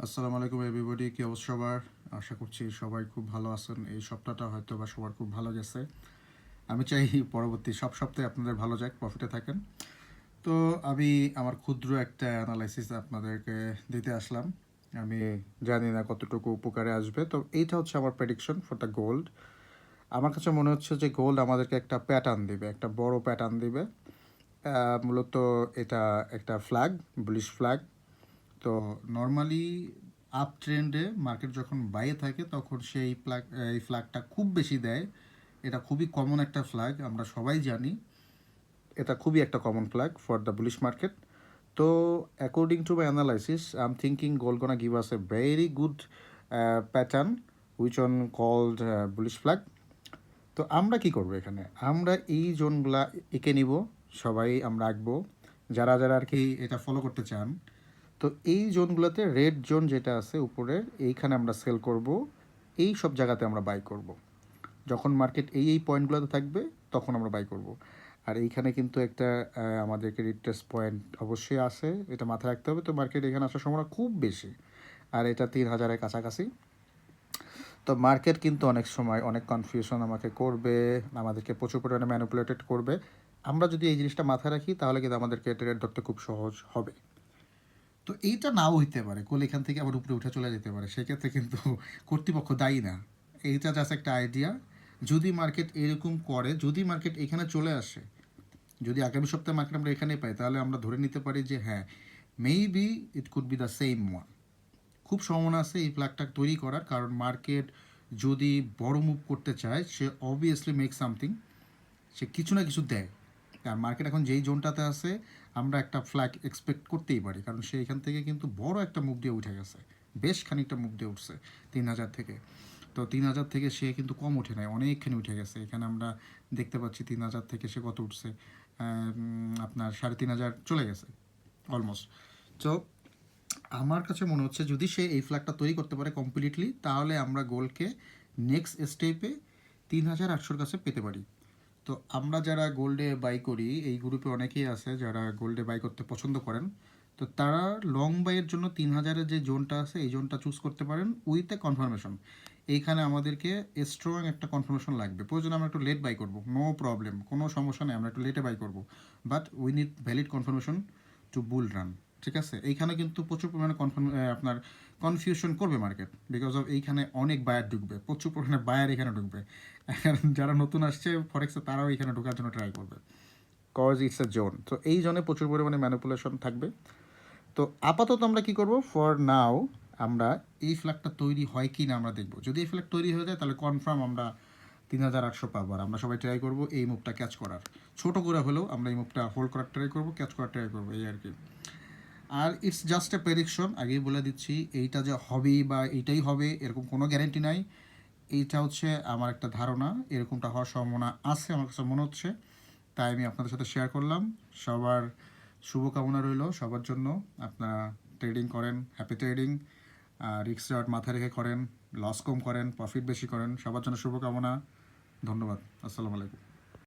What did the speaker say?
আসসালামু আলাইকুম এভরিবডি, কি অবস্থা সবার? আশা করছি সবাই খুব ভালো আছেন। এই সপ্তাহটা হয়তো বা সবার খুব ভালো গেছে। আমি চাই পরবর্তী সব সপ্তাহে আপনাদের ভালো যাক, প্রফিটে থাকেন। তো আমি আমার ক্ষুদ্র একটা অ্যানালাইসিস আপনাদেরকে দিতে আসলাম। আমি জানি না কতটুকু উপকারে আসবে, তো এইটা হচ্ছে আমার প্রেডিকশন ফর দ্য গোল্ড। আমার কাছে মনে হচ্ছে যে গোল্ড আমাদেরকে একটা প্যাটার্ন দিবে, একটা বড় প্যাটার্ন দিবে। মূলত এটা একটা ফ্ল্যাগ, বুলিশ ফ্ল্যাগ। তো নর্মালি আপ ট্রেন্ডে মার্কেট যখন বাইরে থাকে তখন এই ফ্ল্যাগটা খুব বেশি দেয়। এটা খুবই কমন একটা ফ্ল্যাগ, আমরা সবাই জানি। এটা খুবই একটা common flag for the bullish market. তো according to my analysis I am thinking gold gonna give us a very good pattern which on called bullish flag. তো আমরা কি করব এখানে? আমরা এই জোনগুলা এঁকে নিব, সবাই আমরা আঁকবো, যারা যারা আর কি এটা ফলো করতে চান। তো এই জোনগুলোতে রেড জোন যেটা আছে উপরের, এইখানে আমরা সেল করব, এই সব জায়গাতে আমরা বাই করব। যখন মার্কেট এই পয়েন্টগুলোতে থাকবে তখন আমরা বাই করব। আর এইখানে কিন্তু একটা আমাদেরকে রিট্রেস পয়েন্ট অবশ্যই আছে, এটা মাথায় রাখতে হবে। তো মার্কেট এখানে আসার সম্ভাবনা খুব বেশি, আর এটা 3,000-এর কাছাকাছি। তো মার্কেট কিন্তু অনেক সময় অনেক কনফিউশন আমাকে করবে, আমাদেরকে প্রচুর পরিমাণে ম্যানিপুলেটেড করবে। আমরা যদি এই জিনিসটা মাথায় রাখি তাহলে কিন্তু আমাদেরকে ট্রেড ধরতে খুব সহজ হবে। তো এইটা নাও হইতে পারে, কোল এখান থেকে আবার উপরে উঠে চলে যেতে পারে, সেক্ষেত্রে কিন্তু কর্তৃপক্ষ দায়ী না। এইটা জাস্ট একটা আইডিয়া। যদি মার্কেট এরকম করে, যদি মার্কেট এখানে চলে আসে, যদি আগামী সপ্তাহে মার্কেট আমরা এখানে পাই, তাহলে আমরা ধরে নিতে পারি যে হ্যাঁ, maybe it could be the same one. খুব সম্ভাবনা আছে এই ফ্ল্যাগটা তৈরি করার, কারণ মার্কেট যদি বড় মুভ করতে চায় সে অবভিয়াসলি মেক সামথিং, সে কিছু না কিছু দেয়। আর মার্কেট এখন যেই জোনটাতে আছে আমরা একটা ফ্ল্যাগ এক্সপেক্ট করতেই পারি, কারণ সে এখান থেকে কিন্তু বড় একটা মুভ দিয়ে উঠে গেছে, বেশ খানিকটা মুভ দিয়ে উঠছে 3,000 থেকে। তো 3,000 থেকে সে কিন্তু কম উঠে নেয়, অনেকখানি উঠে গেছে। এখানে আমরা দেখতে পাচ্ছি 3,000 থেকে সে কত উঠছে, আপনার 3,500 চলে গেছে অলমোস্ট। তো আমার কাছে মনে হচ্ছে যদি সে এই ফ্ল্যাগটা তৈরি করতে পারে কমপ্লিটলি, তাহলে আমরা গোল্ডকে নেক্সট স্টেপে 3,800-র কাছে পেতে পারি। তো আমরা যারা গোল্ডে বাই করি, এই গ্রুপে অনেকেই আছে যারা গোল্ডে বাই করতে পছন্দ করেন। তো তারা লং বাইয়ের জন্য 3,000-এর যে জোনটা আছে এই জোনটা চুজ করতে পারেন উইথ এ কনফার্মেশন। এইখানে আমাদেরকে স্ট্রং একটা কনফার্মেশন লাগবে। প্রয়োজন আমরা একটু লেট বাই করবো, নো প্রবলেম, কোনো সমস্যা নেই, আমরা একটু লেটে বাই করবো, but we need valid confirmation to bull run. ঠিক আছে, এইখানে কিন্তু প্রচুর পরিমাণে আপনার কনফিউশন করবে মার্কেট, বিকজ অফ এইখানে অনেক বায়ার ঢুকবে, প্রচুর পরিমাণে বায়ার এখানে ঢুকবে। যারা নতুন আসছে ফরেক্সে তারাও এখানে ঢোকার জন্য ট্রাই করবে, কজ ইটস এ জোন। তো এই জোনে প্রচুর পরিমাণে ম্যানিপুলেশন থাকবে। তো আপাতত আমরা কি করব, ফর নাও আমরা এই ফ্ল্যাগটা তৈরি হয় কি না আমরা দেখব। যদি এই ফ্ল্যাগ তৈরি হয়ে যায় তাহলে কনফার্ম আমরা 3,800 পাবো, আর আমরা সবাই ট্রাই করব এই মুভটা ক্যাচ করার। ছোট করে হলেও আমরা এই মুভটা হোল্ড করার ট্রাই করব, ক্যাচ করার ট্রাই করবো, এই আর কি। আর ইটস জাস্ট এ প্রেডিকশন, আগেই বলে দিচ্ছি, এইটা যে হবেই বা এইটাই হবে এরকম কোনো গ্যারেন্টি নাই। এইটা হচ্ছে আমার একটা ধারণা, এরকমটা হওয়ার সম্ভাবনা আছে আমার কাছে মনে হচ্ছে, তাই আমি আপনাদের সাথে শেয়ার করলাম। সবার শুভকামনা রইল সবার জন্য। আপনারা ট্রেডিং করেন, হ্যাপি ট্রেডিং, রিস্ক রেওয়ার্ড মাথায় রেখে করেন, লস কম করেন, প্রফিট বেশি করেন, সবার জন্য শুভকামনা। ধন্যবাদ, আসসালামু আলাইকুম।